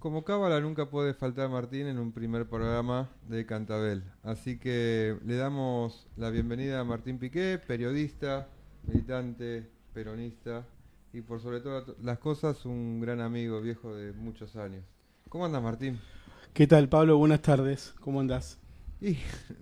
como cábala nunca puede faltar Martín en un primer programa de Cantabel. Así que le damos la bienvenida a Martín Piqué, periodista, militante, peronista y por sobre todas las cosas un gran amigo viejo de muchos años. ¿Cómo andas, Martín? ¿Qué tal, Pablo? Buenas tardes. ¿Cómo andás? Y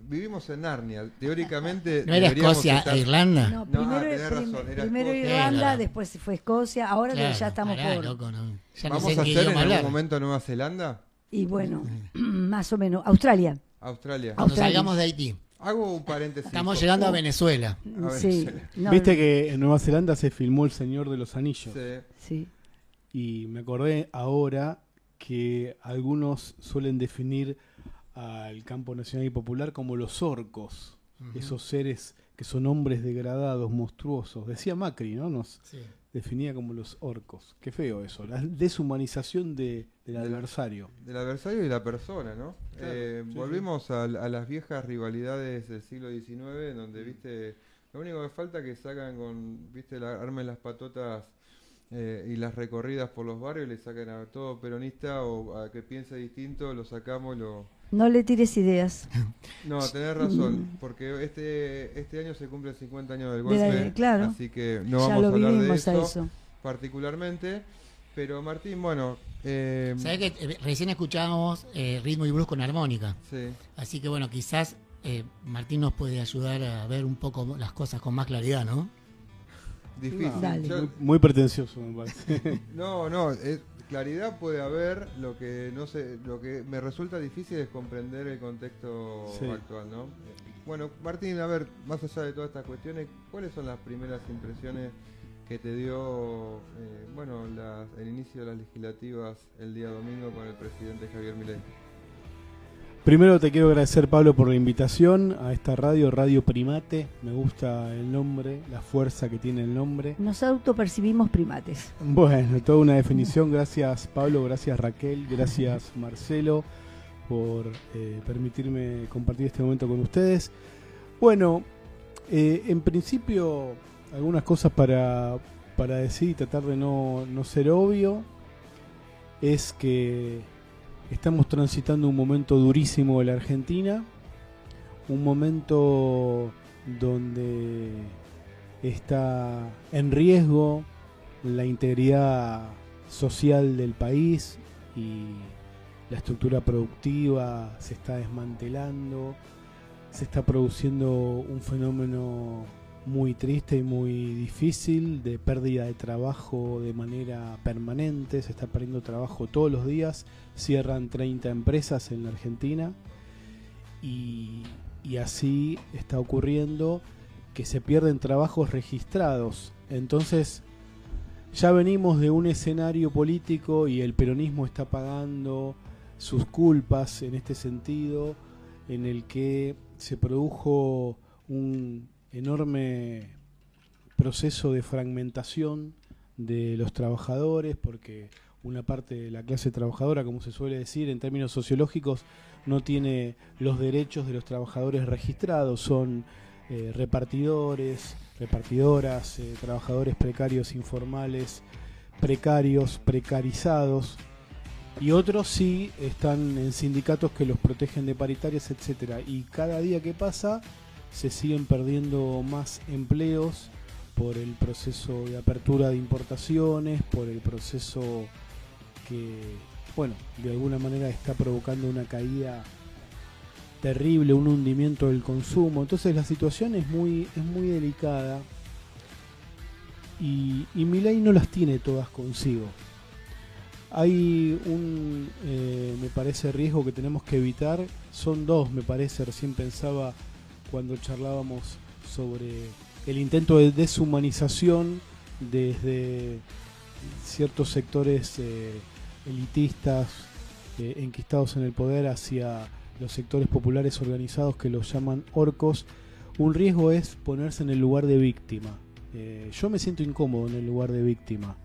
vivimos en Narnia. Teóricamente ¿No era Escocia e Irlanda? No, tenés razón, era primero Escocia. Irlanda, Claro. después fue Escocia, ahora Claro, que ya estamos pará, por... loco, no. Ya no ¿Vamos sé a qué hacer en idioma algún hablar. momento Nueva Zelanda? Y bueno, más o menos, Australia. Australia. Cuando Australia. salgamos de Haití. Hago un paréntesis. Estamos llegando a Venezuela. A ver, Sí, no, Viste que en Nueva Zelanda se filmó El Señor de los Anillos. Sí. sí. Y me acordé ahora que algunos suelen definir al campo nacional y popular como los orcos. Esos seres que son hombres degradados, monstruosos. Decía Macri, ¿no? Nos Sí. definía como los orcos. Qué feo eso. La deshumanización del adversario. Del adversario y la persona, ¿no? Claro, sí, volvimos a las viejas rivalidades del siglo XIX, donde, viste, lo único que falta es que sacan viste, armen las patotas y las recorridas por los barrios, le sacan a todo peronista o a que piense distinto, lo sacamos, No le tires ideas. No, tenés razón, porque este año se cumplen 50 años del golpe, claro. así que no Ya vamos lo a hablar de vivimos a eso eso. particularmente, pero Martín, bueno... Sabés que recién escuchábamos ritmo y blues con armónica. sí. Así que bueno, quizás Martín nos puede ayudar a ver un poco las cosas con más claridad, ¿no? Difícil. Dale. Muy pretencioso, me parece. No, claridad puede haber, lo que no sé, lo que me resulta difícil es comprender el contexto Sí. actual, ¿no? Bueno, Martín, a ver, más allá de todas estas cuestiones, ¿cuáles son las primeras impresiones que te dio, el inicio de las legislativas el día domingo con el presidente Javier Milei? Primero te quiero agradecer, Pablo, por la invitación a esta radio, Radio Primate. Me gusta el nombre, la fuerza que tiene el nombre. Nos autopercibimos primates. Bueno, toda una definición. Gracias, Pablo, gracias, Raquel, gracias, Marcelo, por permitirme compartir este momento con ustedes. Bueno, en principio, algunas cosas para decir y tratar de no ser obvio, es que estamos transitando un momento durísimo de la Argentina, un momento donde está en riesgo la integridad social del país y la estructura productiva se está desmantelando, se está produciendo un fenómeno muy triste y muy difícil de pérdida de trabajo de manera permanente. Se está perdiendo trabajo todos los días, cierran 30 empresas en la Argentina y así está ocurriendo que se pierden trabajos registrados. Entonces ya venimos de un escenario político y el peronismo está pagando sus culpas en este sentido, en el que se produjo un enorme proceso de fragmentación de los trabajadores, porque una parte de la clase trabajadora, como se suele decir en términos sociológicos, no tiene los derechos de los trabajadores registrados, son repartidores, repartidoras, trabajadores precarios informales, precarios, precarizados, y otros sí están en sindicatos que los protegen de paritarias, etcétera. Y cada día que pasa se siguen perdiendo más empleos por el proceso de apertura de importaciones, por el proceso que, bueno, de alguna manera está provocando una caída terrible, un hundimiento del consumo. Entonces la situación es muy delicada y Milei no las tiene todas consigo. Hay un, me parece, riesgo que tenemos que evitar. Son dos, me parece, recién pensaba cuando charlábamos sobre el intento de deshumanización desde ciertos sectores elitistas enquistados en el poder hacia los sectores populares organizados que los llaman orcos. Un riesgo es ponerse en el lugar de víctima. Yo me siento incómodo en el lugar de víctima.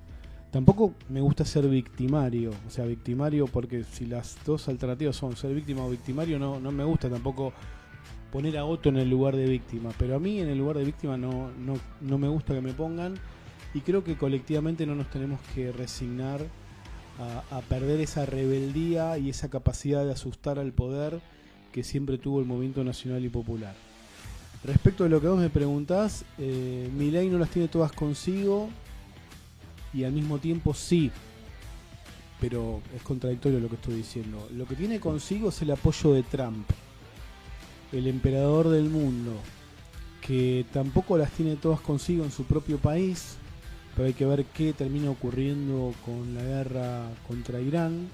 Tampoco me gusta ser victimario, o sea, victimario porque si las dos alternativas son ser víctima o victimario, no me gusta tampoco poner a otro en el lugar de víctima, pero a mí en el lugar de víctima no me gusta que me pongan, y creo que colectivamente no nos tenemos que resignar a perder esa rebeldía y esa capacidad de asustar al poder que siempre tuvo el movimiento nacional y popular. Respecto de lo que vos me preguntás, Milei no las tiene todas consigo y al mismo tiempo sí, pero es contradictorio lo que estoy diciendo. Lo que tiene consigo es el apoyo de Trump, el emperador del mundo, que tampoco las tiene todas consigo en su propio país, pero hay que ver qué termina ocurriendo con la guerra contra Irán.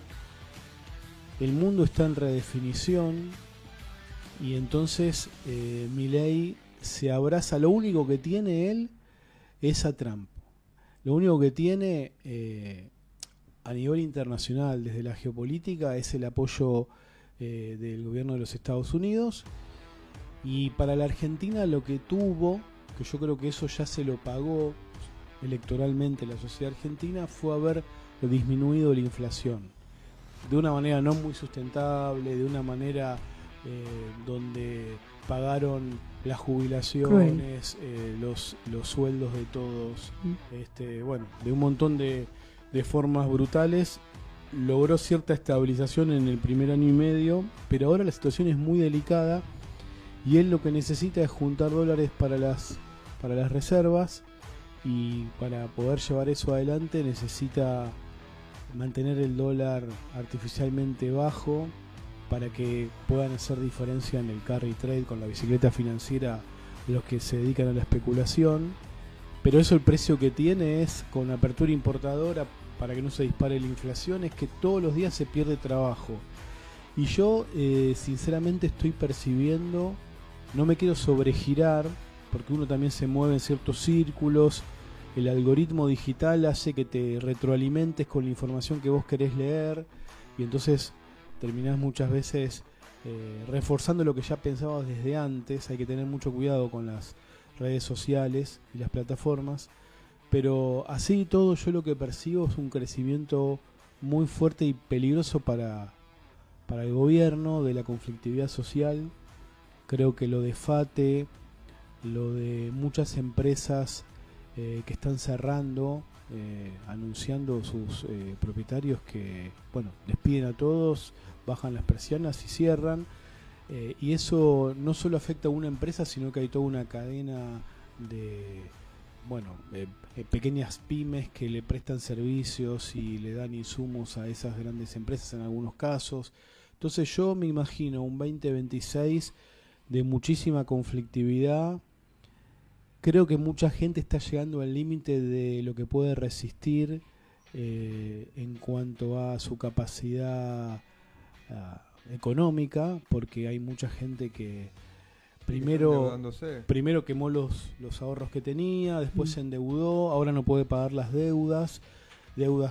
El mundo está en redefinición y entonces Milei se abraza. Lo único que tiene él es a Trump. Lo único que tiene a nivel internacional desde la geopolítica es el apoyo del gobierno de los Estados Unidos. Y para la Argentina lo que tuvo, que yo creo que eso ya se lo pagó electoralmente la sociedad argentina, fue haber disminuido la inflación de una manera no muy sustentable, de una manera donde pagaron las jubilaciones, los sueldos de todos, bueno, de un montón de formas brutales. Logró cierta estabilización en el primer año y medio, pero ahora la situación es muy delicada y él lo que necesita es juntar dólares para las reservas, y para poder llevar eso adelante necesita mantener el dólar artificialmente bajo para que puedan hacer diferencia en el carry trade con la bicicleta financiera los que se dedican a la especulación. Pero eso, el precio que tiene es, con apertura importadora para que no se dispare la inflación, es que todos los días se pierde trabajo. Y yo sinceramente estoy percibiendo, no me quiero sobregirar porque uno también se mueve en ciertos círculos. El algoritmo digital hace que te retroalimentes con la información que vos querés leer y entonces terminás muchas veces reforzando lo que ya pensabas desde antes. Hay que tener mucho cuidado con las redes sociales y las plataformas, pero así y todo yo lo que percibo es un crecimiento muy fuerte y peligroso para el gobierno, de la conflictividad social. Creo que lo de FATE, lo de muchas empresas que están cerrando, anunciando sus propietarios que, bueno, despiden a todos, bajan las persianas y cierran, y eso no solo afecta a una empresa, sino que hay toda una cadena de, bueno, pequeñas pymes que le prestan servicios y le dan insumos a esas grandes empresas en algunos casos. Entonces yo me imagino un 2026 de muchísima conflictividad. Creo que mucha gente está llegando al límite de lo que puede resistir en cuanto a su capacidad económica, porque hay mucha gente que primero quemó los ahorros que tenía, después se endeudó, ahora no puede pagar las deudas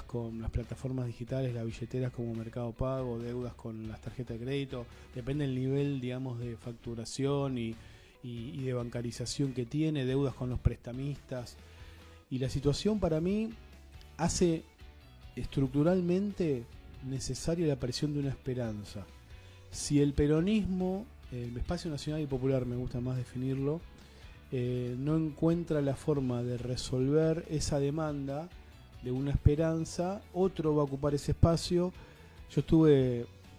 con las plataformas digitales, las billeteras como Mercado Pago, deudas con las tarjetas de crédito. Depende del nivel, digamos, de facturación y de bancarización que tiene, deudas con los prestamistas. Y la situación para mí hace estructuralmente necesaria la aparición de una esperanza. Si el peronismo, el espacio nacional y popular, me gusta más definirlo, no encuentra la forma de resolver esa demanda de una esperanza, otro va a ocupar ese espacio. Yo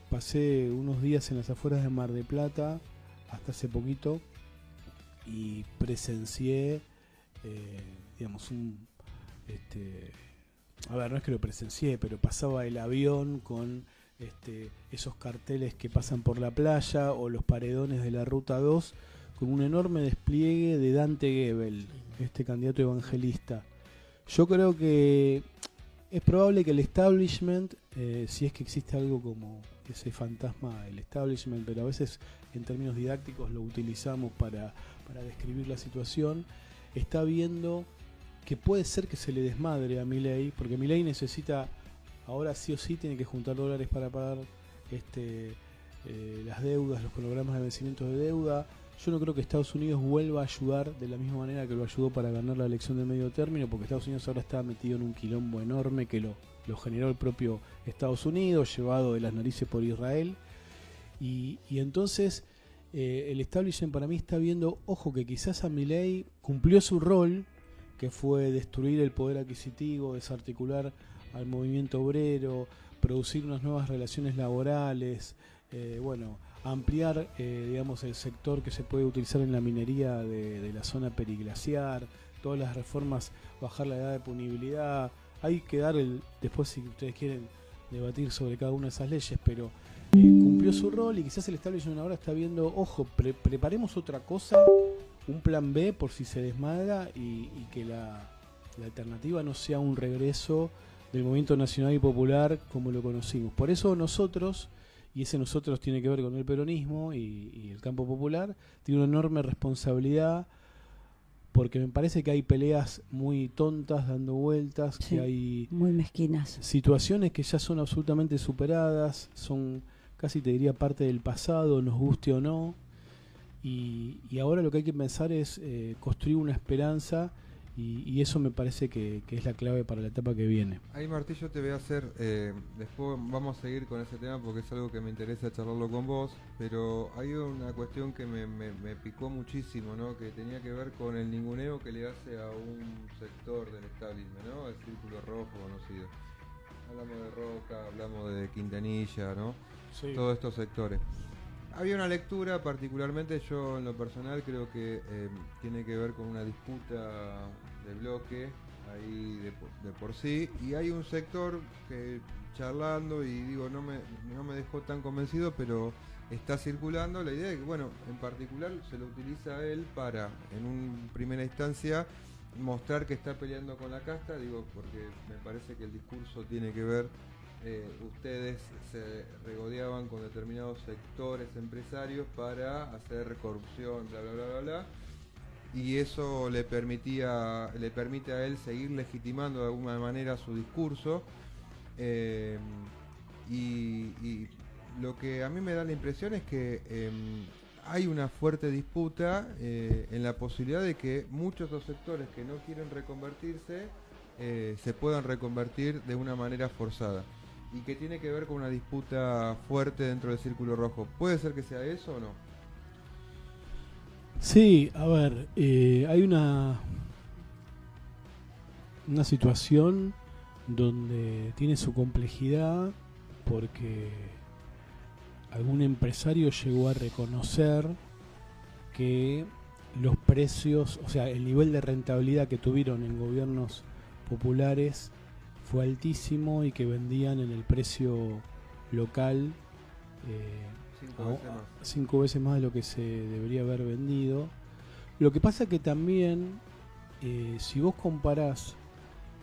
pasé unos días en las afueras de Mar del Plata, hasta hace poquito, y presencié, digamos, a ver, no es que lo presencié, pero pasaba el avión con esos carteles que pasan por la playa o los paredones de la Ruta 2 con un enorme despliegue de Dante Gebel, este candidato evangelista. Yo creo que es probable que el establishment, si es que existe algo como ese fantasma, el establishment, pero a veces en términos didácticos lo utilizamos para describir la situación, está viendo que puede ser que se le desmadre a Milei, porque Milei necesita, ahora sí o sí, tiene que juntar dólares para pagar las deudas, los programas de vencimientos de deuda. Yo no creo que Estados Unidos vuelva a ayudar de la misma manera que lo ayudó para ganar la elección de medio término, porque Estados Unidos ahora está metido en un quilombo enorme que lo generó el propio Estados Unidos, llevado de las narices por Israel. Y entonces el establishment para mí está viendo, ojo, que quizás a Milei cumplió su rol, que fue destruir el poder adquisitivo, desarticular al movimiento obrero, producir unas nuevas relaciones laborales, ampliar digamos el sector que se puede utilizar en la minería de la zona periglaciar, todas las reformas, bajar la edad de punibilidad. Hay que dar después si ustedes quieren debatir sobre cada una de esas leyes, pero cumplió su rol y quizás el establishment ahora está viendo, ojo, preparemos otra cosa, un plan B por si se desmadra y que la alternativa no sea un regreso del movimiento nacional y popular como lo conocimos. Por eso nosotros, y ese nosotros tiene que ver con el peronismo y el campo popular, tiene una enorme responsabilidad, porque me parece que hay peleas muy tontas dando vueltas, Sí, que hay muy mezquinas. situaciones que ya son absolutamente superadas, son casi te diría parte del pasado, nos guste o no, y ahora lo que hay que pensar es construir una esperanza, y eso me parece que es la clave para la etapa que viene. Ahí, Martín, yo te voy a hacer, después vamos a seguir con ese tema porque es algo que me interesa charlarlo con vos, pero hay una cuestión que me picó muchísimo, ¿no? Que tenía que ver con el ninguneo que le hace a un sector del establishment, ¿no? El Círculo Rojo conocido. Hablamos de Roca, hablamos de Quintanilla, ¿no? Sí. Todos estos sectores. Había una lectura, particularmente yo en lo personal creo que tiene que ver con una disputa de bloque ahí de por sí, y hay un sector que charlando y digo no me dejó tan convencido, pero está circulando la idea de que, bueno, en particular se lo utiliza a él para, en una primera instancia, mostrar que está peleando con la casta, digo, porque me parece que el discurso tiene que ver, ustedes se regodeaban con determinados sectores empresarios para hacer corrupción, bla bla bla bla bla, y eso le permite a él seguir legitimando de alguna manera su discurso, y lo que a mí me da la impresión es que hay una fuerte disputa en la posibilidad de que muchos de los sectores que no quieren reconvertirse se puedan reconvertir de una manera forzada, y que tiene que ver con una disputa fuerte dentro del Círculo Rojo. ¿Puede ser que sea eso o no? Sí, a ver, hay una situación donde tiene su complejidad porque algún empresario llegó a reconocer que los precios, o sea, el nivel de rentabilidad que tuvieron en gobiernos populares fue altísimo y que vendían en el precio local 5 veces más de lo que se debería haber vendido. Lo que pasa que también, si vos comparás,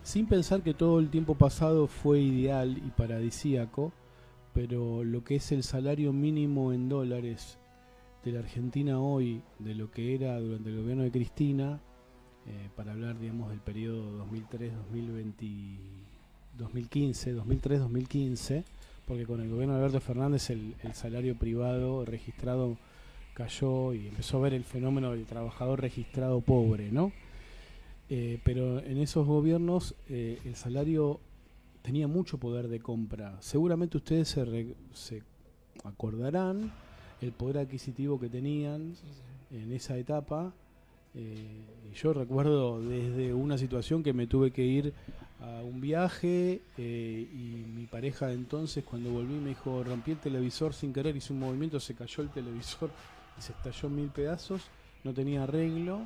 sin pensar que todo el tiempo pasado fue ideal y paradisíaco, pero lo que es el salario mínimo en dólares de la Argentina hoy, de lo que era durante el gobierno de Cristina, para hablar, digamos, del periodo 2003-2015, porque con el gobierno de Alberto Fernández el salario privado registrado cayó y empezó a ver el fenómeno del trabajador registrado pobre, ¿no? Pero en esos gobiernos el salario tenía mucho poder de compra. Seguramente ustedes se acordarán el poder adquisitivo que tenían en esa etapa. Y yo recuerdo desde una situación que me tuve que ir a un viaje y mi pareja de entonces, cuando volví, me dijo: rompí el televisor sin querer, hice un movimiento, se cayó el televisor y se estalló en 1000 pedazos, no tenía arreglo,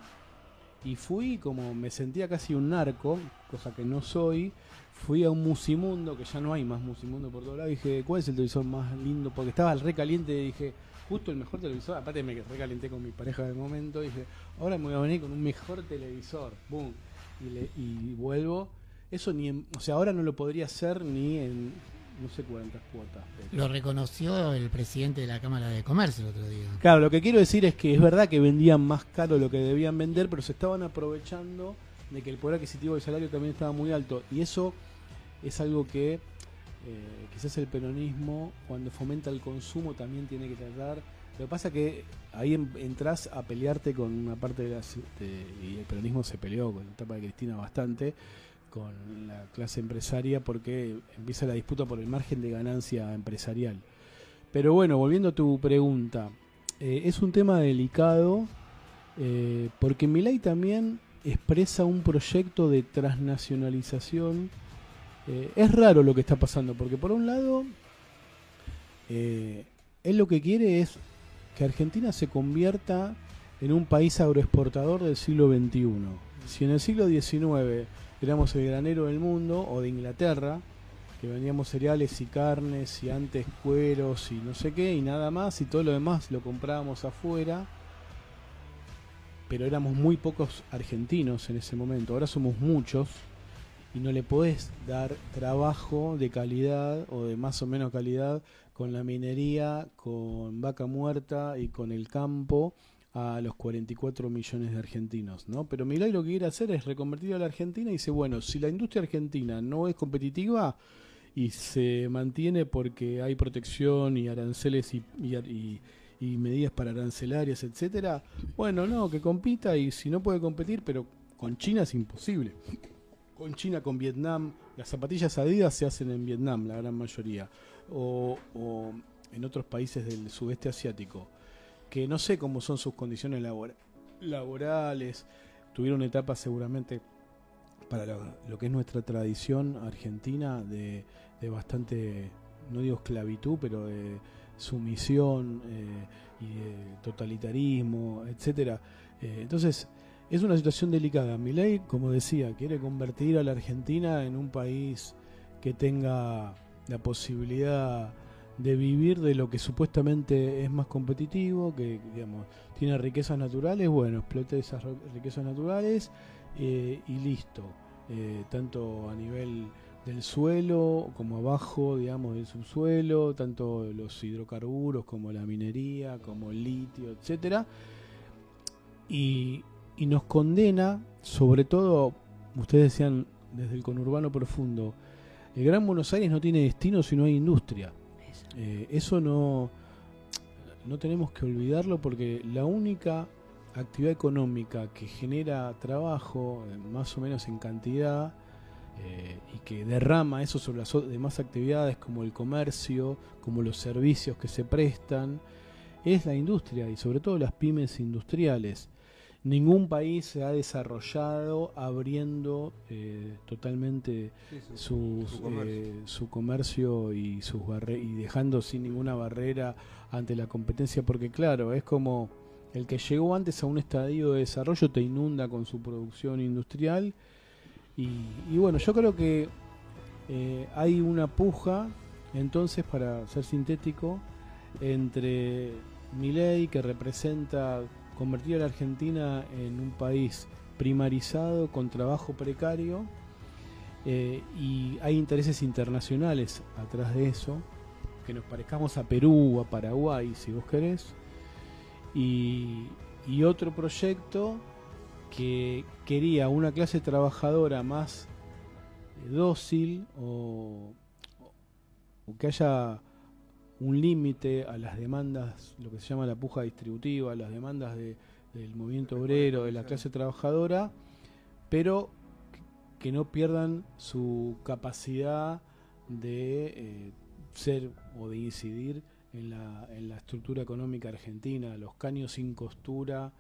y fui, como me sentía casi un narco, cosa que no soy, fui a un Musimundo, que ya no hay más Musimundo por todos lados, y dije: ¿cuál es el televisor más lindo? Porque estaba al recaliente, dije, justo el mejor televisor, aparte me recalenté con mi pareja del momento, dije, ahora me voy a venir con un mejor televisor, boom, y vuelvo. Eso o sea, ahora no lo podría hacer ni en no sé cuántas cuotas. Lo reconoció el presidente de la Cámara de Comercio el otro día. Claro, lo que quiero decir es que es verdad que vendían más caro lo que debían vender, pero se estaban aprovechando de que el poder adquisitivo del salario también estaba muy alto, y eso es algo que quizás el peronismo, cuando fomenta el consumo, también tiene que tratar. Lo que pasa que ahí entras a pelearte con una parte y el peronismo se peleó con la etapa de Cristina bastante con la clase empresaria, porque empieza la disputa por el margen de ganancia empresarial. Pero bueno, volviendo a tu pregunta, es un tema delicado porque Milei también expresa un proyecto de transnacionalización es raro lo que está pasando, porque por un lado, él lo que quiere es que Argentina se convierta en un país agroexportador del siglo XXI. Si en el siglo XIX éramos el granero del mundo, o de Inglaterra, que vendíamos cereales y carnes y antes cueros y no sé qué y nada más, y todo lo demás lo comprábamos afuera, pero éramos muy pocos argentinos en ese momento. Ahora somos muchos y no le podés dar trabajo de calidad o de más o menos calidad con la minería, con vaca muerta y con el campo a los 44 millones de argentinos, ¿no? Pero Milei lo que quiere hacer es reconvertir a la Argentina y dice, bueno, si la industria argentina no es competitiva y se mantiene porque hay protección y aranceles y medidas para arancelarias, etcétera, bueno, no, que compita, y si no puede competir, pero con China es imposible. Con China, con Vietnam, las zapatillas Adidas se hacen en Vietnam, la gran mayoría, o en otros países del sudeste asiático, que no sé cómo son sus condiciones laborales, tuvieron etapas seguramente para lo que es nuestra tradición argentina de bastante, no digo esclavitud, pero de sumisión y de totalitarismo, etcétera. Entonces es una situación delicada. Milei, como decía, quiere convertir a la Argentina en un país que tenga la posibilidad de vivir de lo que supuestamente es más competitivo, que digamos tiene riquezas naturales, bueno, explote esas riquezas naturales y listo, tanto a nivel del suelo como abajo, digamos, del subsuelo, tanto los hidrocarburos como la minería, como el litio, etcétera, y nos condena, sobre todo, ustedes decían desde el conurbano profundo, el Gran Buenos Aires no tiene destino si no hay industria. Eso no tenemos que olvidarlo, porque la única actividad económica que genera trabajo, más o menos en cantidad, y que derrama eso sobre las demás actividades como el comercio, como los servicios que se prestan, es la industria, y sobre todo las pymes industriales. Ningún país se ha desarrollado abriendo totalmente su comercio y y dejando sin ninguna barrera ante la competencia, porque claro, es como el que llegó antes a un estadio de desarrollo te inunda con su producción industrial, y bueno, yo creo que hay una puja, entonces, para ser sintético, entre Milei, que representa convertir a la Argentina en un país primarizado con trabajo precario, y hay intereses internacionales atrás de eso, que nos parezcamos a Perú o a Paraguay, si vos querés, y otro proyecto que quería una clase trabajadora más dócil, o que haya un límite a las demandas, lo que se llama la puja distributiva, las demandas del movimiento obrero, de la clase trabajadora, pero que no pierdan su capacidad de ser o de incidir en la estructura económica argentina, los caños sin costura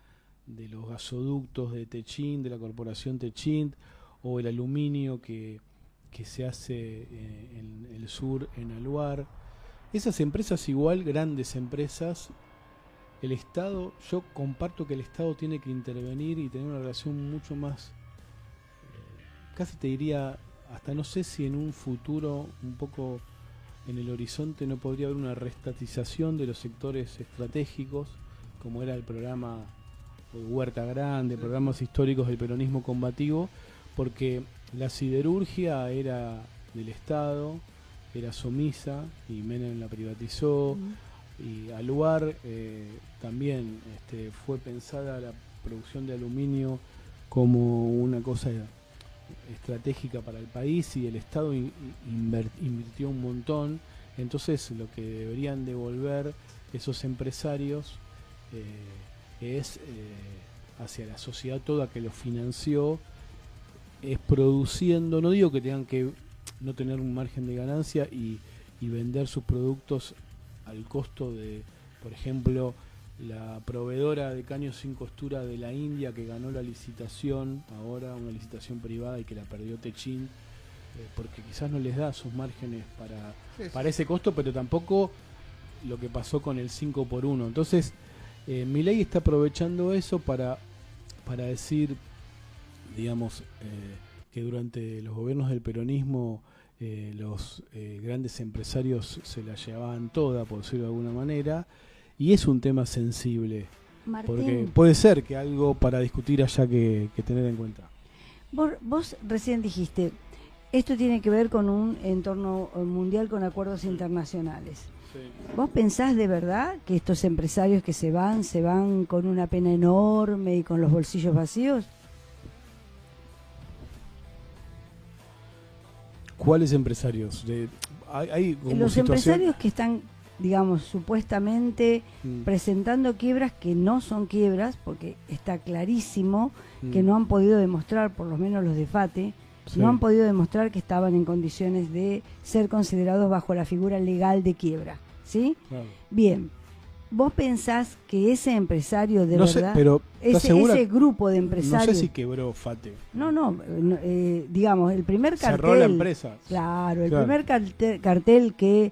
de los gasoductos de Techint, de la corporación Techint, o el aluminio que se hace en el sur, en Aluar. Esas empresas, igual, grandes empresas, el Estado, yo comparto que el Estado tiene que intervenir y tener una relación mucho más, casi te diría, hasta no sé si en un futuro un poco en el horizonte no podría haber una reestatización de los sectores estratégicos, como era el programa Huerta Grande, programas históricos del peronismo combativo, porque la siderurgia era del Estado, era Somisa, y Menem la privatizó, y Aluar también fue pensada la producción de aluminio como una cosa estratégica para el país, y el Estado invirtió un montón. Entonces lo que deberían devolver esos empresarios es hacia la sociedad toda que lo financió, es produciendo, no digo que tengan que no tener un margen de ganancia y vender sus productos al costo de, por ejemplo, la proveedora de caños sin costura de la India, que ganó la licitación, ahora una licitación privada, y que la perdió Techint, porque quizás no les da sus márgenes para, Sí, sí. para ese costo, pero tampoco lo que pasó con el 5x1. Entonces, Milei está aprovechando eso para decir, digamos, que durante los gobiernos del peronismo los grandes empresarios se la llevaban toda, por decirlo de alguna manera, y es un tema sensible, porque Martín, puede ser que algo para discutir haya que tener en cuenta. vos recién dijiste, esto tiene que ver con un entorno mundial con acuerdos internacionales. ¿Vos pensás de verdad que estos empresarios que se van con una pena enorme y con los bolsillos vacíos? ¿Cuáles empresarios? Hay como Los situación- empresarios que están, digamos, supuestamente Mm, presentando quiebras que no son quiebras, porque está clarísimo mm, que no han podido demostrar, por lo menos los de FATE, sí, no han podido demostrar que estaban en condiciones de ser considerados bajo la figura legal de quiebra, ¿sí? claro. Bien, ¿vos pensás que ese empresario de No sé, verdad, pero ¿estás segura? ese grupo de No empresarios, sé si quebró Fate. digamos, el primer cartel, Cerró la empresa. claro, el Claro. primer cartel que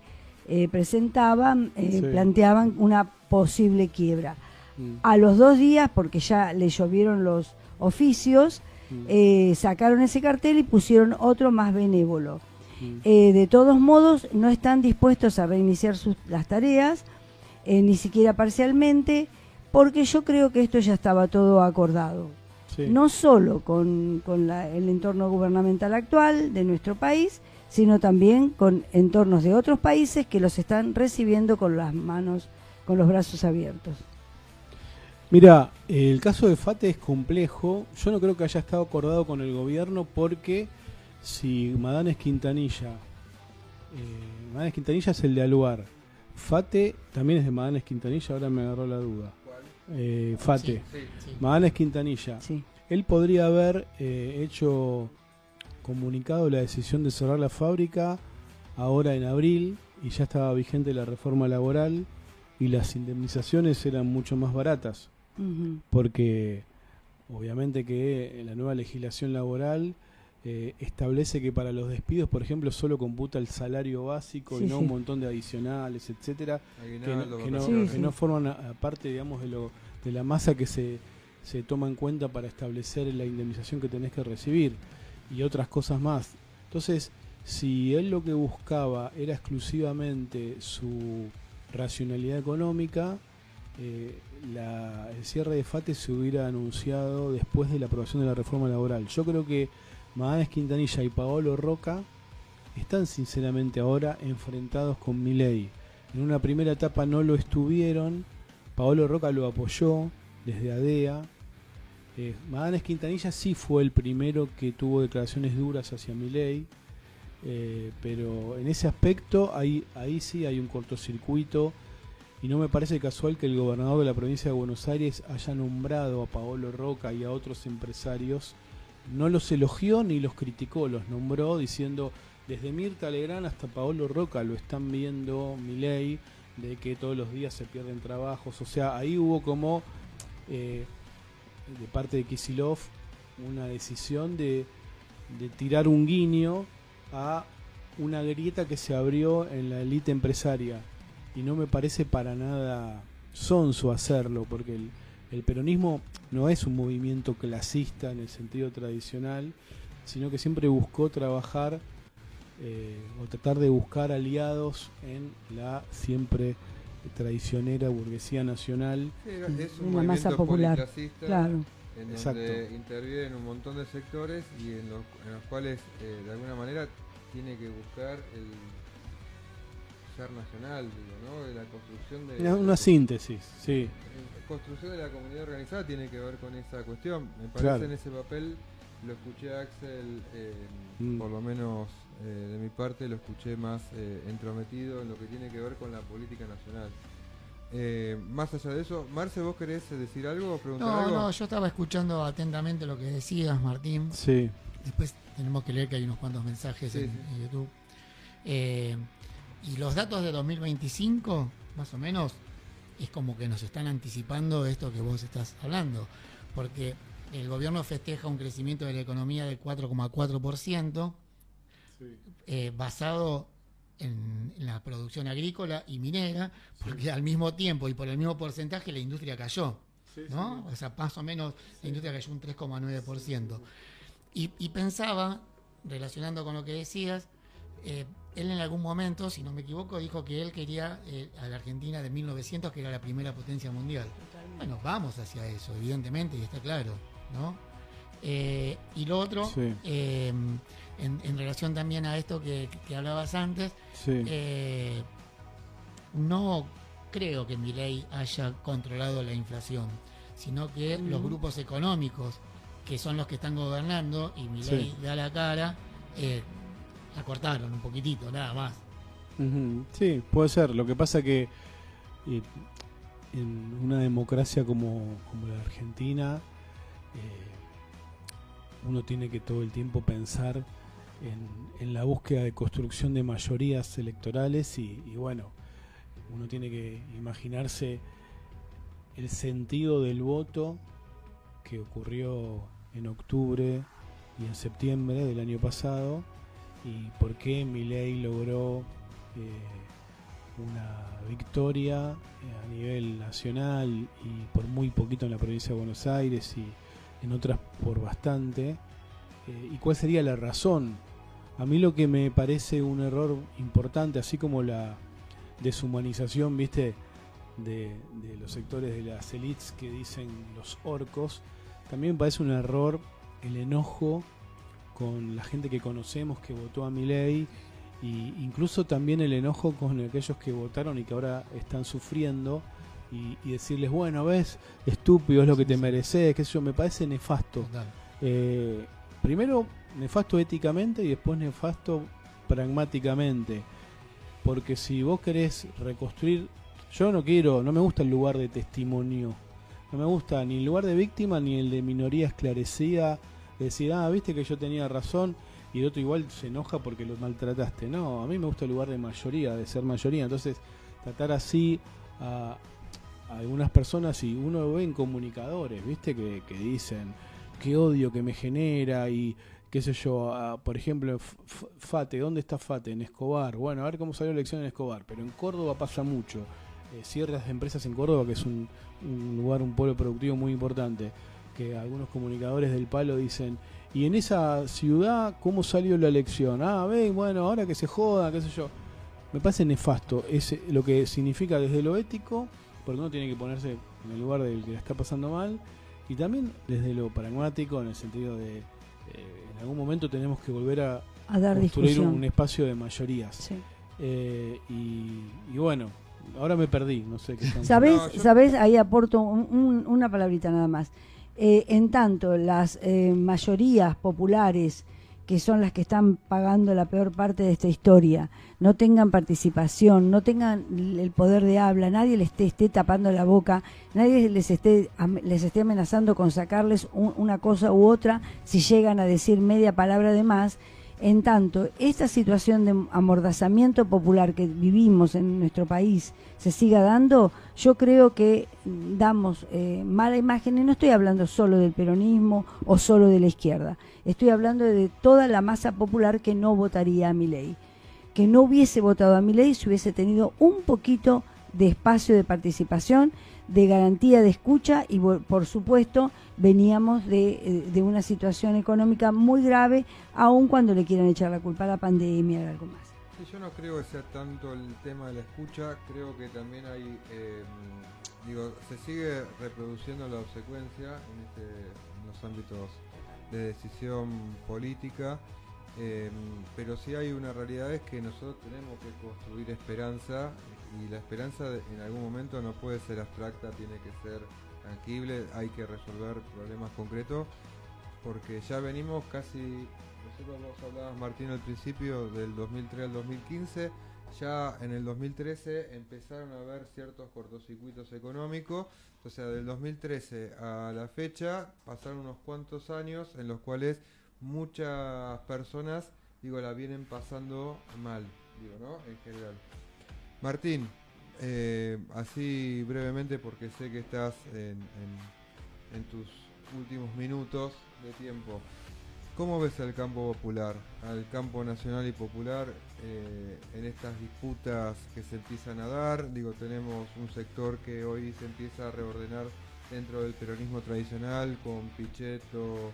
presentaban, Sí. planteaban una posible quiebra. Mm, A los 2 días, porque ya le llovieron los oficios, mm, sacaron ese cartel y pusieron otro más benévolo. mm. De todos modos, no están dispuestos a reiniciar las tareas, ni siquiera parcialmente, porque yo creo que esto ya estaba todo acordado. Sí. No solo con el entorno gubernamental actual de nuestro país, sino también con entornos de otros países que los están recibiendo con las manos, con los brazos abiertos. Mira, el caso de Fate es complejo. Yo no creo que haya estado acordado con el gobierno porque si Madanes Quintanilla, Madanes Quintanilla es el de Aluar, Fate también es de Madanes Quintanilla, ahora me agarró la duda. Fate, Sí, sí. Madanes Quintanilla. Sí. Él podría haber comunicado la decisión de cerrar la fábrica ahora en abril y ya estaba vigente la reforma laboral y las indemnizaciones eran mucho más baratas. Ujú. Porque obviamente que la nueva legislación laboral establece que para los despidos, por ejemplo, solo computa el salario básico Sí, y no sí. un montón de adicionales, etcétera, Aguinaldo, que no, vacaciones. Sí, que no sí. forman parte, digamos, de la masa que se toma en cuenta para establecer la indemnización que tenés que recibir y otras cosas más. Entonces, si él lo que buscaba era exclusivamente su racionalidad económica, el cierre de FATE se hubiera anunciado después de la aprobación de la reforma laboral. Yo creo que Madanes Quintanilla y Paolo Roca están sinceramente ahora enfrentados con Milei. En una primera etapa no lo estuvieron, Paolo Roca lo apoyó desde ADEA. Madanes Quintanilla sí fue el primero que tuvo declaraciones duras hacia Milei, pero en ese aspecto ahí sí hay un cortocircuito. Y no me parece casual que el gobernador de la provincia de Buenos Aires haya nombrado a Paolo Roca y a otros empresarios. No los elogió ni los criticó, los nombró diciendo desde Mirta Legrand hasta Paolo Roca lo están viendo Milei, de que todos los días se pierden trabajos. O sea, ahí hubo como de parte de Kicillof una decisión de tirar un guiño a una grieta que se abrió en la élite empresaria. Y no me parece para nada sonso hacerlo, porque el peronismo no es un movimiento clasista en el sentido tradicional, sino que siempre buscó trabajar o tratar de buscar aliados en la siempre traicionera burguesía nacional. Sí, es un Una masa movimiento popular, policlasista claro. en Exacto. donde intervienen un montón de sectores y en los cuales de alguna manera tiene que buscar el ser nacional, digo, ¿no? De la construcción de Una síntesis, sí. la construcción de la comunidad organizada tiene que ver con esa cuestión. Me parece Claro. en ese papel lo escuché a Axel, Mm. por lo menos de mi parte lo escuché más entrometido en lo que tiene que ver con la política nacional. Más allá de eso, Marce, ¿vos querés decir algo o preguntar No, algo? no, yo estaba escuchando atentamente lo que decías, Martín. Sí. Después tenemos que leer que hay unos cuantos mensajes Sí, en sí. YouTube. Y los datos de 2025, más o menos, es como que nos están anticipando esto que vos estás hablando. Porque el gobierno festeja un crecimiento de la economía del 4,4%, basado en la producción agrícola y minera, porque al mismo tiempo y por el mismo porcentaje la industria cayó, ¿no? O sea, más o menos la industria cayó un 3,9%. Y pensaba, relacionando con lo que decías, él en algún momento, si no me equivoco, dijo que él quería a la Argentina de 1900, que era la primera potencia mundial. Totalmente. Bueno, vamos hacia eso, evidentemente, y está claro, ¿no? Y lo otro, en relación también a esto que hablabas antes, no creo que Milei haya controlado la inflación, sino que los grupos económicos, que son los que están gobernando, y Milei da la cara, acortaron un poquitito, nada más. Sí, puede ser. Lo que pasa que en una democracia como la Argentina, uno tiene que todo el tiempo pensar en la búsqueda de construcción de mayorías electorales y bueno, uno tiene que imaginarse el sentido del voto que ocurrió en octubre y en septiembre del año pasado y por qué Milei logró una victoria a nivel nacional y por muy poquito en la provincia de Buenos Aires y en otras por bastante, y cuál sería la razón. A mí lo que me parece un error importante, así como la deshumanización, viste, de los sectores de las élites que dicen los orcos, también me parece un error el enojo con la gente que conocemos que votó a Milei, y incluso también el enojo con aquellos que votaron y que ahora están sufriendo, y decirles, bueno, ves, estúpido, es lo que te mereces, qué sé yo. Me parece nefasto. Primero nefasto éticamente y después nefasto pragmáticamente, porque si vos querés reconstruir, yo no me gusta el lugar de testimonio, no me gusta ni el lugar de víctima ni el de minoría esclarecida, de decir, viste que yo tenía razón y el otro igual se enoja porque lo maltrataste. No, a mí me gusta el lugar de mayoría, de ser mayoría. Entonces tratar así a algunas personas, y uno ve en comunicadores, viste, que dicen qué odio que me genera y qué sé yo, por ejemplo, Fate, ¿dónde está Fate? En Escobar. Bueno, a ver cómo salió la elección en Escobar, pero en Córdoba pasa mucho. Cierres de empresas en Córdoba, que es un lugar, un polo productivo muy importante, que algunos comunicadores del palo dicen, y en esa ciudad, ¿cómo salió la elección? Bueno, ahora que se joda, qué sé yo. Me parece nefasto, es lo que significa desde lo ético, porque uno tiene que ponerse en el lugar del que la está pasando mal, y también desde lo pragmático, en el sentido de en algún momento tenemos que volver a dar construir un espacio de mayorías. Sí. Y bueno, ahora me perdí, no sé qué. ¿Sabés? Ahí aporto una palabrita nada más. En tanto las mayorías populares, que son las que están pagando la peor parte de esta historia, no tengan participación, no tengan el poder de habla, nadie les esté tapando la boca, nadie les esté amenazando con sacarles una cosa u otra si llegan a decir media palabra de más. En tanto, esta situación de amordazamiento popular que vivimos en nuestro país se siga dando, yo creo que damos mala imagen, y no estoy hablando solo del peronismo o solo de la izquierda, estoy hablando de toda la masa popular que no votaría a Milei, que no hubiese votado a Milei si hubiese tenido un poquito de espacio de participación, de garantía de escucha, y por supuesto veníamos de una situación económica muy grave, aun cuando le quieran echar la culpa a la pandemia o algo más. Sí, yo no creo que sea tanto el tema de la escucha, creo que también hay, se sigue reproduciendo la obsecuencia en los ámbitos de decisión política, pero sí hay una realidad, es que nosotros tenemos que construir esperanza, y la esperanza en algún momento no puede ser abstracta, tiene que ser tangible, hay que resolver problemas concretos, porque ya venimos casi, nosotros vos hablabas, Martín, al principio, del 2003 al 2015, ya en el 2013 empezaron a haber ciertos cortocircuitos económicos, o sea, del 2013 a la fecha pasaron unos cuantos años en los cuales muchas personas, la vienen pasando mal, ¿no? En general. Martín, así brevemente, porque sé que estás en tus últimos minutos de tiempo, ¿Cómo ves al campo popular, al campo nacional y popular en estas disputas que se empiezan a dar? Digo, tenemos un sector que hoy se empieza a reordenar dentro del peronismo tradicional con Pichetto,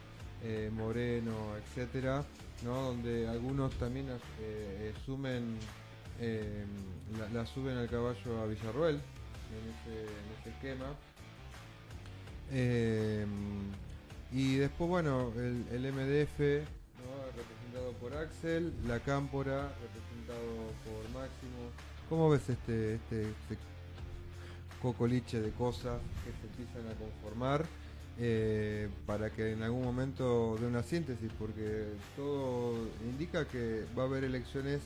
Moreno, etcétera, ¿no? Donde algunos también suben al caballo a Villarroel en ese esquema. Y después, bueno, el MDF, ¿no? Representado por Axel, la Cámpora, representado por Máximo. ¿Cómo ves este cocoliche de cosas que se empiezan a conformar para que en algún momento dé una síntesis? Porque todo indica que va a haber elecciones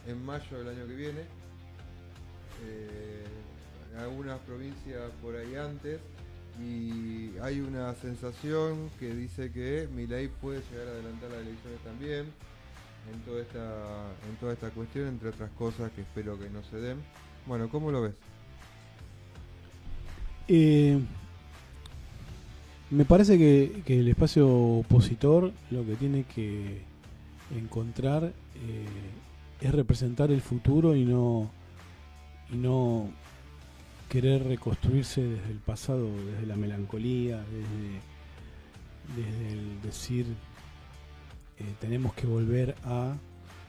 en mayo del año que viene, algunas provincias por ahí antes, y hay una sensación que dice que Milei puede llegar a adelantar las elecciones también en toda esta cuestión, entre otras cosas que espero que no se den. Bueno, ¿cómo lo ves? Me parece que el espacio opositor lo que tiene que encontrar es representar el futuro y no querer reconstruirse desde el pasado, desde la melancolía, desde el decir tenemos que volver a...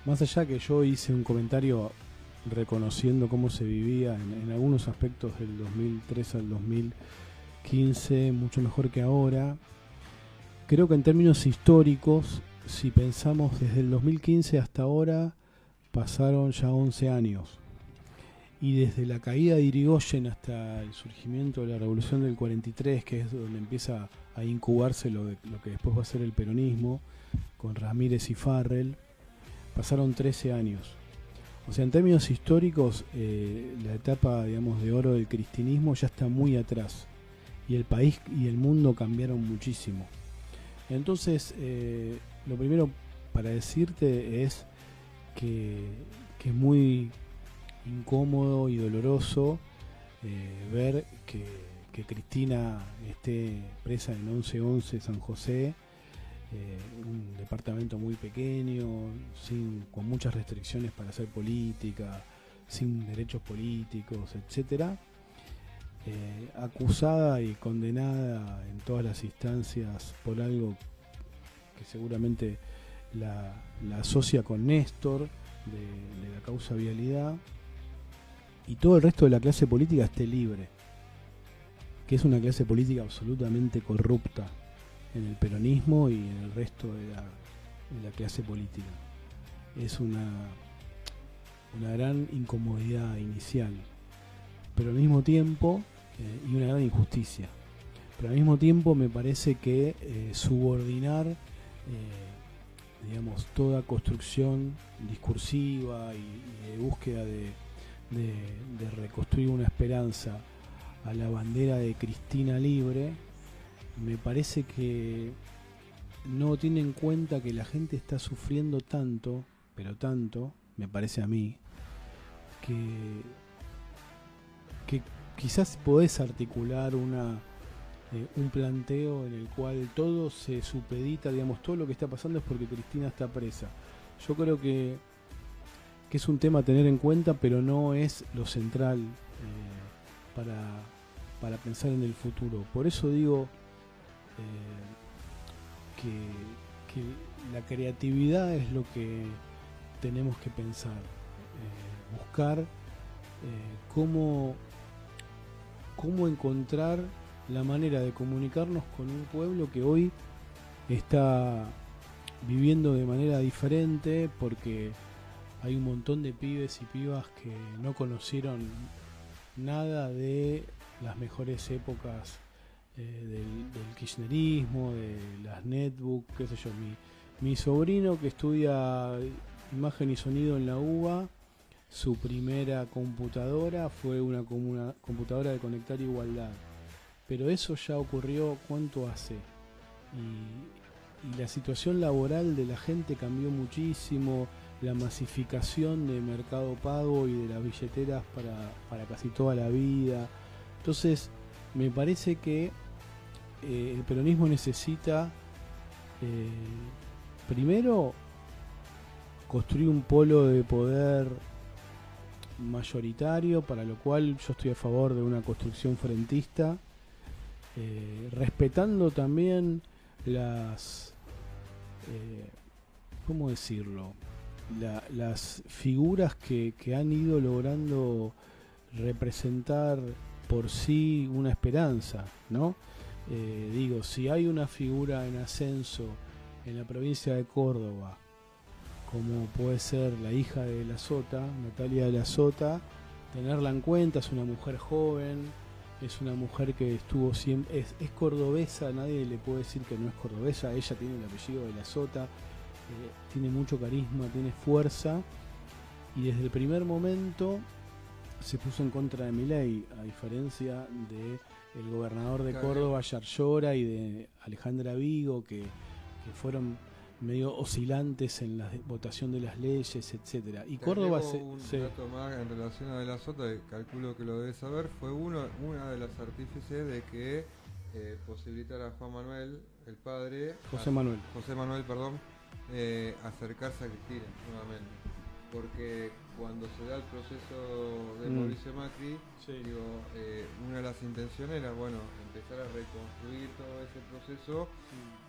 Más allá que yo hice un comentario reconociendo cómo se vivía en algunos aspectos del 2003 al 2015, mucho mejor que ahora. Creo que en términos históricos, si pensamos desde el 2015 hasta ahora, pasaron ya 11 años. Y desde la caída de Irigoyen hasta el surgimiento de la revolución del 43, que es donde empieza a incubarse lo que después va a ser el peronismo, con Ramírez y Farrell, pasaron 13 años. O sea, en términos históricos, la etapa, digamos, de oro del cristinismo ya está muy atrás. Y el país y el mundo cambiaron muchísimo. Entonces, lo primero para decirte es que es muy incómodo y doloroso ver que Cristina esté presa en 1111 San José, un departamento muy pequeño, con muchas restricciones para hacer política, sin derechos políticos, etcétera, acusada y condenada en todas las instancias por algo que seguramente la asocia con Néstor de la causa vialidad, y todo el resto de la clase política esté libre, que es una clase política absolutamente corrupta en el peronismo y en el resto de la clase política. Es una gran incomodidad inicial, pero al mismo tiempo, y una gran injusticia, pero al mismo tiempo me parece que subordinar digamos, toda construcción discursiva y de búsqueda de reconstruir una esperanza a la bandera de Cristina libre, me parece que no tiene en cuenta que la gente está sufriendo tanto, pero tanto, me parece a mí, que quizás podés articular un planteo en el cual todo se supedita, digamos, todo lo que está pasando es porque Cristina está presa. Yo creo que es un tema a tener en cuenta, pero no es lo central para pensar en el futuro. Por eso digo que la creatividad es lo que tenemos que pensar, buscar cómo encontrar la manera de comunicarnos con un pueblo que hoy está viviendo de manera diferente, porque hay un montón de pibes y pibas que no conocieron nada de las mejores épocas del kirchnerismo, de las netbooks, qué sé yo. Mi sobrino, que estudia imagen y sonido en la UBA, su primera computadora fue una computadora de conectar igualdad. Pero eso ya ocurrió, ¿cuánto hace? Y la situación laboral de la gente cambió muchísimo. La masificación de Mercado Pago y de las billeteras para casi toda la vida. Entonces, me parece que el peronismo necesita primero, construir un polo de poder mayoritario, para lo cual yo estoy a favor de una construcción frentista, respetando también las, ¿cómo decirlo? Las figuras que han ido logrando representar por sí una esperanza, ¿no? Digo, si hay una figura en ascenso en la provincia de Córdoba, como puede ser la hija de la Sota, Natalia de la Sota, tenerla en cuenta, es una mujer joven, es una mujer que estuvo siempre, es cordobesa, nadie le puede decir que no es cordobesa, ella tiene el apellido de la Sota, tiene mucho carisma, tiene fuerza, y desde el primer momento se puso en contra de Milei, a diferencia de el gobernador de Córdoba, Yarlora, y de Alejandra Vigo, que fueron medio oscilantes en la votación de las leyes, etcétera. Y Córdoba un dato más en relación a De la Sota, que calculo que lo debes saber, fue una de las artífices de que posibilitara a Juan Manuel, el padre, José Manuel, acercarse a Cristina nuevamente, porque cuando se da el proceso de Mauricio Macri, una de las intenciones era, empezar a reconstruir todo ese proceso,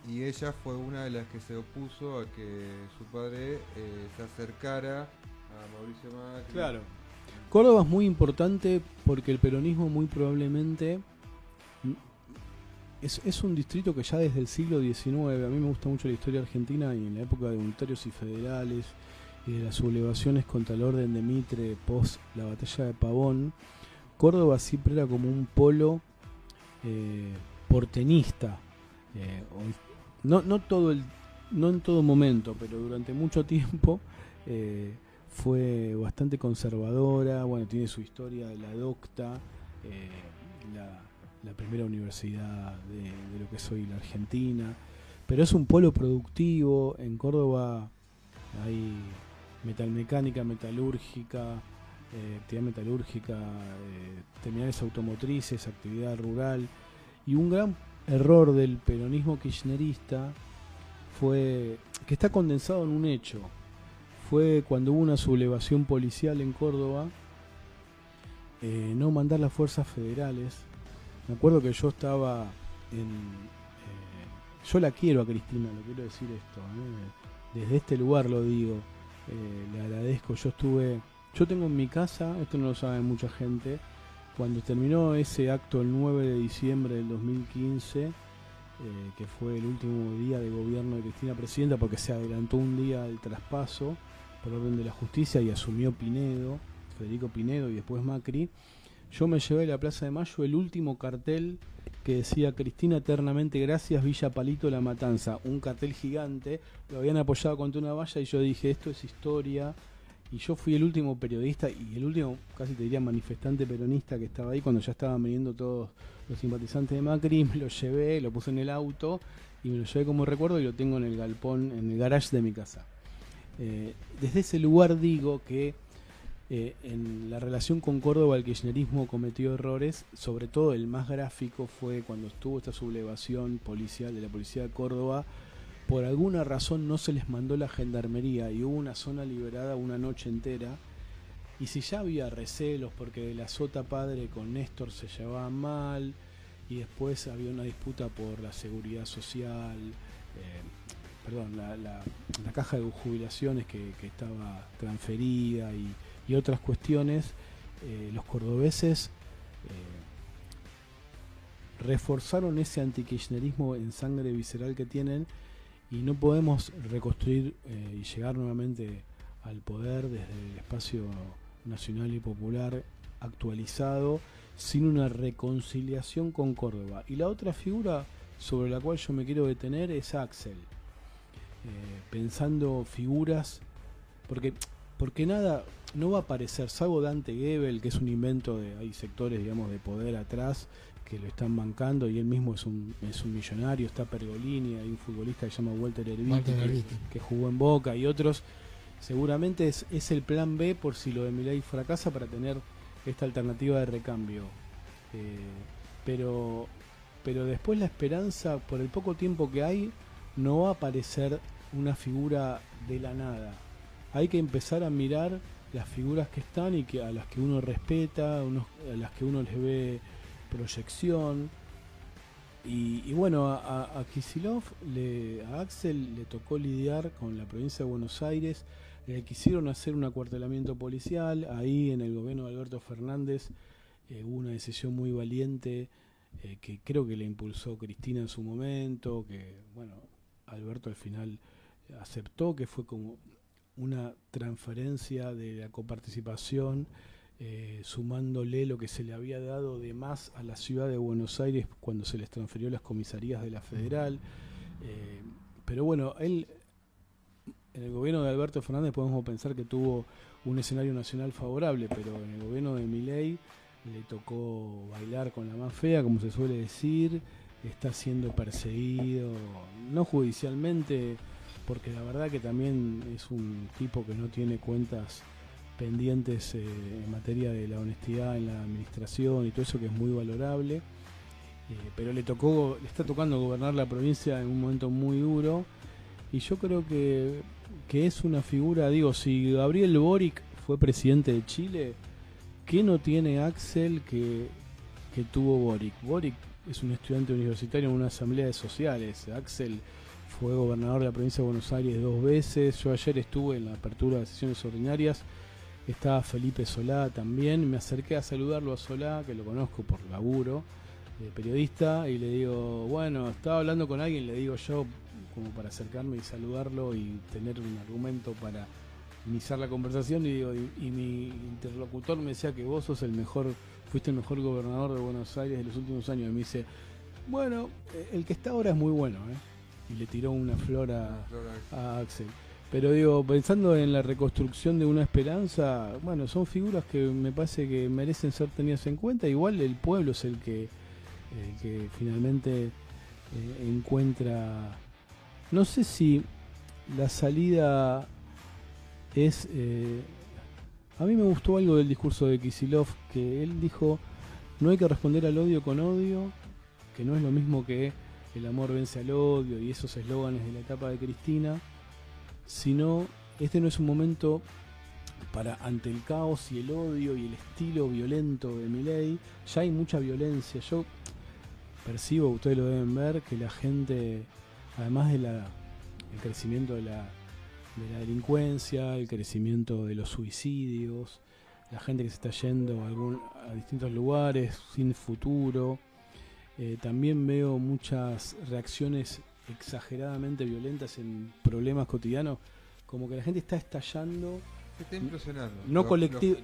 y ella fue una de las que se opuso a que su padre se acercara a Mauricio Macri. Claro. Córdoba es muy importante porque el peronismo muy probablemente es un distrito que ya desde el siglo XIX, a mí me gusta mucho la historia argentina, y en la época de unitarios y federales y de las sublevaciones contra el orden de Mitre post la batalla de Pavón, Córdoba siempre era como un polo porteñista, no en todo momento, pero durante mucho tiempo fue bastante conservadora. Tiene su historia de la docta, la primera universidad de lo que es hoy la Argentina, pero es un polo productivo. En Córdoba hay metalmecánica, metalúrgica, actividad metalúrgica, terminales automotrices, actividad rural, y un gran error del peronismo kirchnerista fue, que está condensado en un hecho, fue cuando hubo una sublevación policial en Córdoba, no mandar las fuerzas federales. Me acuerdo que yo estaba yo la quiero a Cristina, lo quiero decir esto, desde este lugar lo digo, le agradezco. Yo tengo en mi casa, esto no lo sabe mucha gente, cuando terminó ese acto el 9 de diciembre del 2015, que fue el último día de gobierno de Cristina presidenta, porque se adelantó un día el traspaso por orden de la justicia y asumió Federico Pinedo y después Macri, yo me llevé a la Plaza de Mayo el último cartel que decía: Cristina eternamente gracias, Villa Palito La Matanza, un cartel gigante, lo habían apoyado contra una valla, y yo dije, esto es historia. Y yo fui el último periodista y el último, casi te diría, manifestante peronista que estaba ahí cuando ya estaban viniendo todos los simpatizantes de Macri. Me lo llevé, lo puse en el auto y me lo llevé como recuerdo, y lo tengo en el galpón, en el garage de mi casa. Desde ese lugar digo que en la relación con Córdoba el kirchnerismo cometió errores, sobre todo el más gráfico fue cuando estuvo esta sublevación policial de la policía de Córdoba. Por alguna razón no se les mandó la gendarmería y hubo una zona liberada una noche entera, y si ya había recelos porque De la Sota padre con Néstor se llevaban mal, y después había una disputa por la seguridad social, la caja de jubilaciones que estaba transferida, y otras cuestiones, los cordobeses reforzaron ese antikirchnerismo en sangre visceral que tienen, y no podemos reconstruir y llegar nuevamente al poder desde el espacio nacional y popular actualizado sin una reconciliación con Córdoba. Y la otra figura sobre la cual yo me quiero detener es Axel, pensando figuras, porque nada no va a aparecer, salvo Dante Gebel, que es un invento hay sectores, digamos, de poder atrás que lo están bancando, y él mismo es un millonario. Está Pergolini, hay un futbolista que se llama Walter Erviti, que jugó en Boca, y otros. Seguramente es el plan B por si lo de Milei fracasa, para tener esta alternativa de recambio. Pero después la esperanza, por el poco tiempo que hay, no va a aparecer una figura de la nada. Hay que empezar a mirar las figuras que están y a las que uno respeta, a las que uno les ve proyección. Y bueno, a Kicillof, a Axel le tocó lidiar con la provincia de Buenos Aires. Le quisieron hacer un acuartelamiento policial. Ahí en el gobierno de Alberto Fernández hubo una decisión muy valiente que creo que le impulsó Cristina en su momento, que bueno, Alberto al final aceptó, que fue como una transferencia de la coparticipación, sumándole lo que se le había dado de más a la ciudad de Buenos Aires cuando se les transfirió las comisarías de la Federal. Pero bueno, él, en el gobierno de Alberto Fernández podemos pensar que tuvo un escenario nacional favorable, pero en el gobierno de Milei le tocó bailar con la más fea, como se suele decir. Está siendo perseguido, no judicialmente, porque la verdad que también es un tipo que no tiene cuentas pendientes en materia de la honestidad en la administración y todo eso, que es muy valorable, pero le está tocando gobernar la provincia en un momento muy duro, y yo creo que es una figura, digo, si Gabriel Boric fue presidente de Chile, ¿qué no tiene Axel que tuvo Boric? Boric es un estudiante universitario en una asamblea de sociales. Axel fue gobernador de la provincia de Buenos Aires 2 veces. Yo ayer estuve en la apertura de sesiones ordinarias. Estaba Felipe Solá también. Me acerqué a saludarlo a Solá, que lo conozco por laburo de periodista, y le digo, bueno, estaba hablando con alguien, le digo yo, como para acercarme y saludarlo y tener un argumento para iniciar la conversación, y digo, y mi interlocutor me decía que vos fuiste el mejor gobernador de Buenos Aires de los últimos años. Y me dice, bueno, el que está ahora es muy bueno, y le tiró una flor a Axel. Pero digo, pensando en la reconstrucción de una esperanza, bueno, son figuras que me parece que merecen ser tenidas en cuenta. Igual el pueblo es el que finalmente encuentra, no sé si la salida es... a mí me gustó algo del discurso de Kicillof, que él dijo, no hay que responder al odio con odio, que no es lo mismo que el amor vence al odio y esos eslóganes de la etapa de Cristina, sino este no es un momento para, ante el caos y el odio y el estilo violento de Milei. Ya hay mucha violencia. Yo percibo, ustedes lo deben ver, que la gente, además de el crecimiento de la delincuencia, el crecimiento de los suicidios, la gente que se está yendo a distintos lugares sin futuro, también veo muchas reacciones exageradamente violentas en problemas cotidianos, como que la gente está estallando, se está implosionando,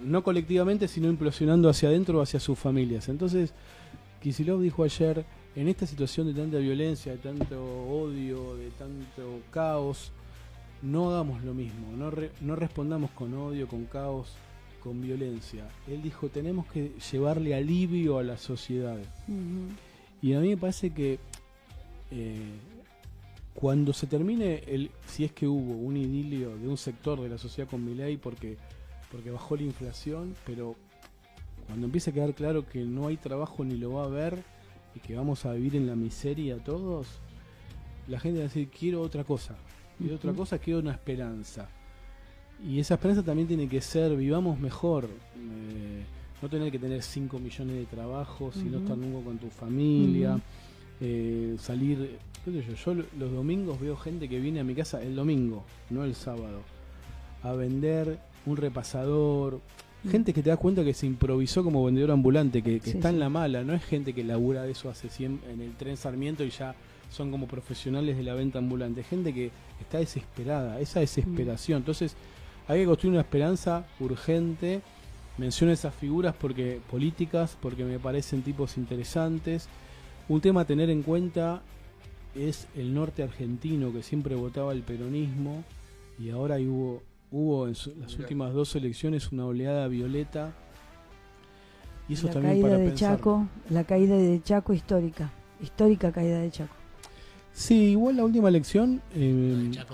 no colectivamente, sino implosionando hacia adentro o hacia sus familias. Entonces Kicillof dijo ayer, en esta situación de tanta violencia, de tanto odio, de tanto caos, no hagamos lo mismo, no respondamos con odio, con caos, con violencia. Él dijo, tenemos que llevarle alivio a la sociedad. Y a mí me parece que cuando se termine, si es que hubo un idilio de un sector de la sociedad con Milei porque bajó la inflación, pero cuando empiece a quedar claro que no hay trabajo ni lo va a haber y que vamos a vivir en la miseria todos, la gente va a decir, quiero otra cosa. Y otra cosa, quiero una esperanza. Y esa esperanza también tiene que ser, vivamos mejor, no tener que tener 5 millones de trabajos, sino estar nunca con tu familia, salir, yo los domingos veo gente que viene a mi casa el domingo, no el sábado, a vender un repasador, gente que te das cuenta que se improvisó como vendedor ambulante, que está en la mala, no es gente que labura de eso hace 100 en el tren Sarmiento y ya son como profesionales de la venta ambulante, gente que está desesperada, esa desesperación. Entonces hay que construir una esperanza urgente. Menciono esas figuras políticas porque me parecen tipos interesantes. Un tema a tener en cuenta es el norte argentino, que siempre votaba el peronismo, y ahora hubo en las últimas 2 elecciones una oleada violeta, y eso también para pensar. La caída de Chaco histórica caída de Chaco. Sí, igual la última elección,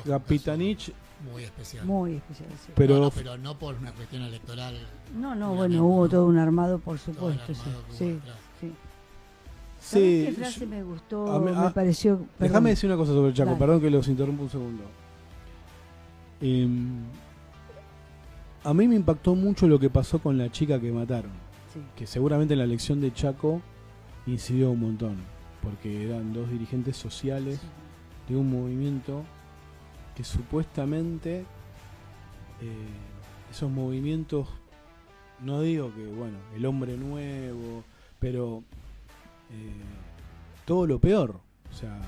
Capitanich, muy especial. Sí. Pero no por una cuestión electoral. Hubo todo un armado, por supuesto. Sí. Sí, ¿Qué frase me gustó? Me pareció. Déjame decir una cosa sobre el Chaco, perdón que los interrumpo un segundo. A mí me impactó mucho lo que pasó con la chica que mataron, Sí. que seguramente en la elección de Chaco incidió un montón, porque eran dos dirigentes sociales de un movimiento que supuestamente esos movimientos, no digo que, bueno, el hombre nuevo, pero todo lo peor, o sea,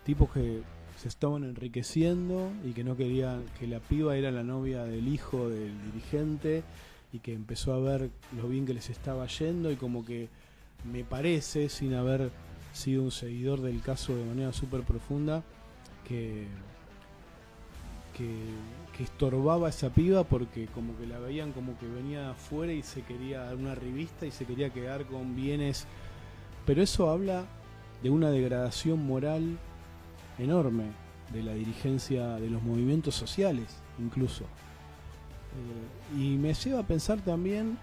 tipos que se estaban enriqueciendo y que no querían, que la piba era la novia del hijo del dirigente y que empezó a ver lo bien que les estaba yendo, y como que me parece, sin haber sido un seguidor del caso de manera súper profunda, que estorbaba a esa piba, porque como que la veían como que venía afuera y se quería dar una revista y se quería quedar con bienes, pero eso habla de una degradación moral enorme de la dirigencia de los movimientos sociales incluso, y me lleva a pensar también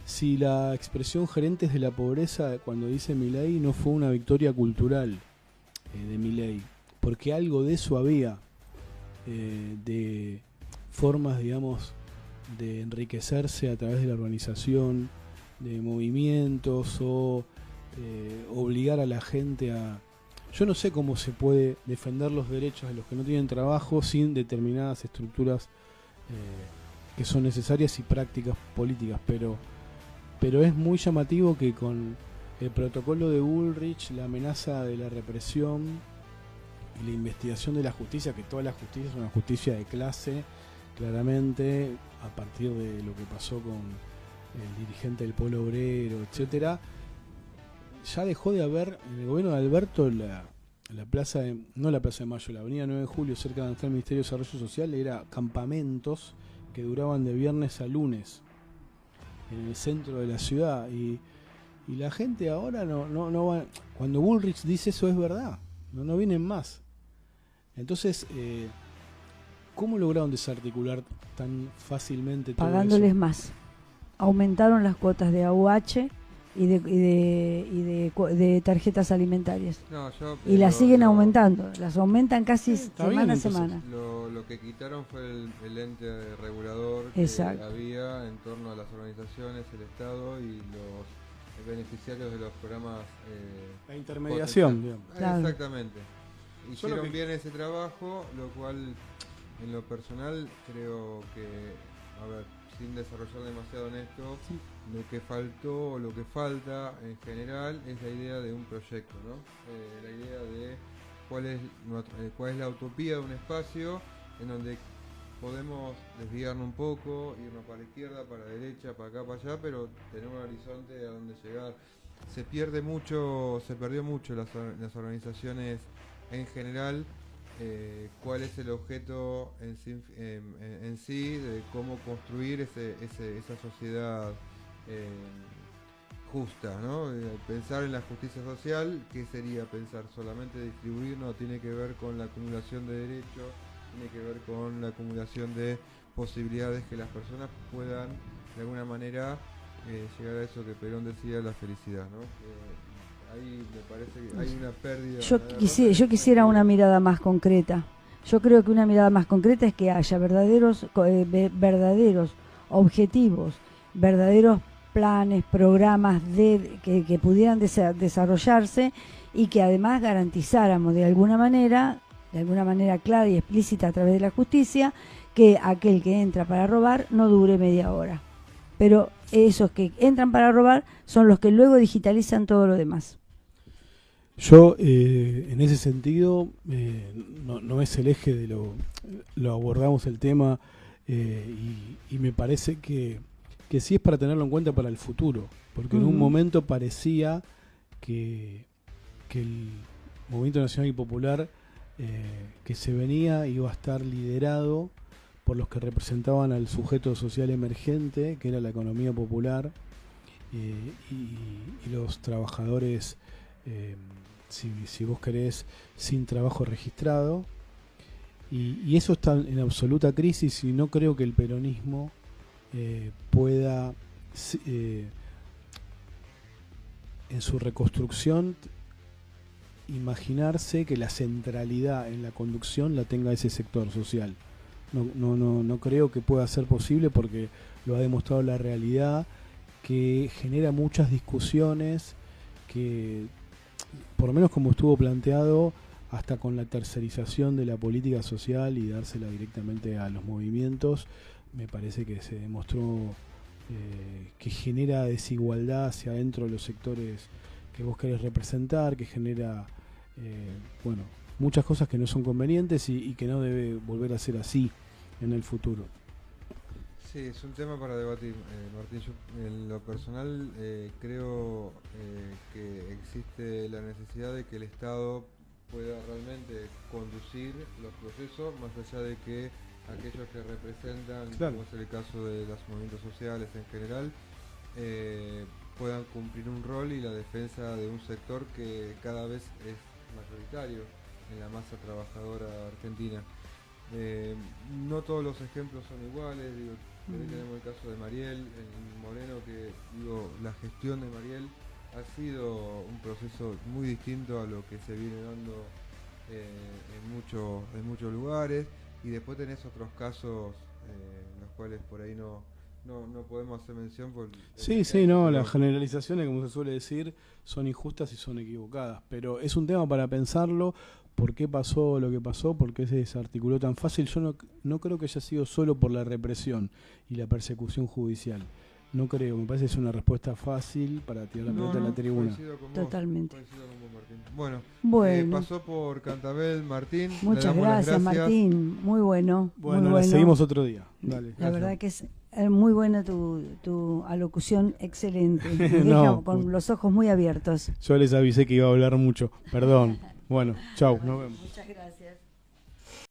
si la expresión gerentes de la pobreza cuando dice Milei no fue una victoria cultural de Milei, porque algo de eso había, de formas, digamos, de enriquecerse a través de la organización de movimientos o obligar a la gente a... Yo no sé cómo se puede defender los derechos de los que no tienen trabajo sin determinadas estructuras que son necesarias y prácticas políticas, pero es muy llamativo que con el protocolo de Bullrich, la amenaza de la represión y la investigación de la justicia, que toda la justicia es una justicia de clase, claramente, a partir de lo que pasó con el dirigente del Polo Obrero, etcétera, ya dejó de haber, en el gobierno de Alberto, la plaza de, no la Plaza de Mayo, la avenida 9 de Julio, cerca de donde está el Ministerio de Desarrollo Social, era campamentos que duraban de viernes a lunes en el centro de la ciudad, y la gente ahora no va. Cuando Bullrich dice eso es verdad, no vienen más. Entonces, ¿cómo lograron desarticular tan fácilmente todo Pagándoles eso? más. Aumentaron las cuotas de AUH y de tarjetas alimentarias. No, Y las siguen aumentando, las aumentan casi está semana a bien, semana. Lo que quitaron fue el ente regulador que Exacto. había en torno a las organizaciones, el Estado y los beneficiarios de los programas. La intermediación, potenciales. digamos. Claro. Exactamente. Hicieron Solo que- bien ese trabajo, lo cual en lo personal creo que, a ver, sin desarrollar demasiado en esto, lo que faltó o lo que falta en general es la idea de un proyecto, ¿no? La idea de cuál es la utopía de un espacio en donde podemos desviarnos un poco, irnos para la izquierda, para la derecha, para acá, para allá, pero tener un horizonte a donde llegar. Se perdió mucho las organizaciones en general, cuál es el objeto en sí de cómo construir esa sociedad justa, ¿no? Pensar en la justicia social, ¿qué sería pensar? Solamente distribuir, no, tiene que ver con la acumulación de derechos, tiene que ver con la acumulación de posibilidades que las personas puedan de alguna manera llegar a eso que Perón decía, la felicidad, ¿no? Ahí me parece que hay una pérdida. Yo quisiera una mirada más concreta. Yo creo que una mirada más concreta es que haya verdaderos objetivos, verdaderos planes, programas que pudieran desarrollarse y que además garantizáramos de alguna manera clara y explícita a través de la justicia, que aquel que entra para robar no dure media hora. Pero esos que entran para robar son los que luego digitalizan todo lo demás. Yo, en ese sentido, no es el eje de lo abordamos el tema, y me parece que sí es para tenerlo en cuenta para el futuro, porque en un momento parecía que el Movimiento Nacional y Popular que se venía iba a estar liderado por los que representaban al sujeto social emergente, que era la economía popular, y los trabajadores, si vos querés, sin trabajo registrado, y eso está en absoluta crisis, y no creo que el peronismo pueda en su reconstrucción imaginarse que la centralidad en la conducción la tenga ese sector social, no creo que pueda ser posible, porque lo ha demostrado la realidad, que genera muchas discusiones que, por lo menos como estuvo planteado, hasta con la tercerización de la política social y dársela directamente a los movimientos, me parece que se demostró que genera desigualdad hacia adentro de los sectores que vos querés representar, que genera muchas cosas que no son convenientes y que no debe volver a ser así en el futuro. Sí, es un tema para debatir, Martín. Yo, en lo personal, creo que existe la necesidad de que el Estado pueda realmente conducir los procesos, más allá de que aquellos que representan, claro, como es el caso de los movimientos sociales en general, puedan cumplir un rol y la defensa de un sector que cada vez es mayoritario en la masa trabajadora argentina. No todos los ejemplos son iguales, digo, tenemos el caso de Mariel en Moreno, que digo, la gestión de Mariel ha sido un proceso muy distinto a lo que se viene dando en muchos lugares, y después tenés otros casos los cuales por ahí no podemos hacer mención. Las generalizaciones, como se suele decir, son injustas y son equivocadas, pero es un tema para pensarlo. ¿Por qué pasó lo que pasó? ¿Por qué se desarticuló tan fácil? Yo no creo que haya sido solo por la represión y la persecución judicial. No creo, me parece que es una respuesta fácil para tirar la pelota en la tribuna. Totalmente. Bueno, bueno. Pasó por Cantabel Martín. Muchas gracias, Martín. Muy bueno. Bueno, la seguimos otro día. Dale. La verdad que es muy buena tu alocución, excelente. Con los ojos muy abiertos. Yo les avisé que iba a hablar mucho. Perdón. Bueno, chau. Nos vemos. Muchas gracias.